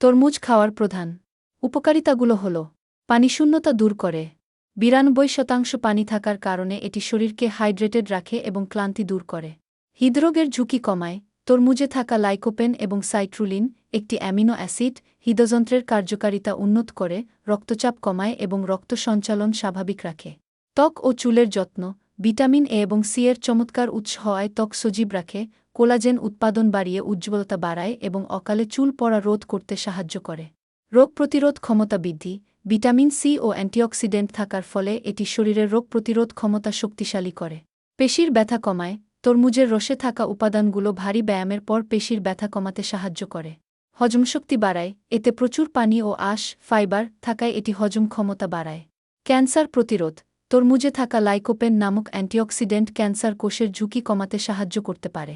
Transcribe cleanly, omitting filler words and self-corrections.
তরমুজ খাওয়ার প্রধান উপকারিতাগুলো হল পানিশূন্যতা দূর করে। ৯২% পানি থাকার কারণে এটি শরীরকে হাইড্রেটেড রাখে এবং ক্লান্তি দূর করে। হৃদরোগের ঝুঁকি কমায়। তরমুজে থাকা লাইকোপেন এবং সাইট্রুলিন, একটি অ্যামিনো অ্যাসিড, হৃদযন্ত্রের কার্যকারিতা উন্নত করে, রক্তচাপ কমায় এবং রক্ত সঞ্চালন স্বাভাবিক রাখে। ত্বক ও চুলের যত্ন ভিটামিন এ এবং সি এর চমৎকার উৎস হওয়ায় ত্বক সজীব রাখে, কোলাজেন উৎপাদন বাড়িয়ে উজ্জ্বলতা বাড়ায় এবং অকালে চুল পড়া রোধ করতে সাহায্য করে। রোগ প্রতিরোধ ক্ষমতা বৃদ্ধি ভিটামিন সি ও অ্যান্টিঅক্সিডেন্ট থাকার ফলে এটি শরীরের রোগ প্রতিরোধ ক্ষমতা শক্তিশালী করে। পেশির ব্যথা কমায় তরমুজের রসে থাকা উপাদানগুলো ভারী ব্যায়ামের পর পেশির ব্যথা কমাতে সাহায্য করে। হজমশক্তি বাড়ায় এতে প্রচুর পানি ও আঁশ, ফাইবার থাকায় এটি হজম ক্ষমতা বাড়ায়। ক্যান্সার প্রতিরোধ তরমুজে থাকা লাইকোপেন নামক অ্যান্টিঅক্সিডেন্ট ক্যান্সার কোষের ঝুঁকি কমাতে সাহায্য করতে পারে।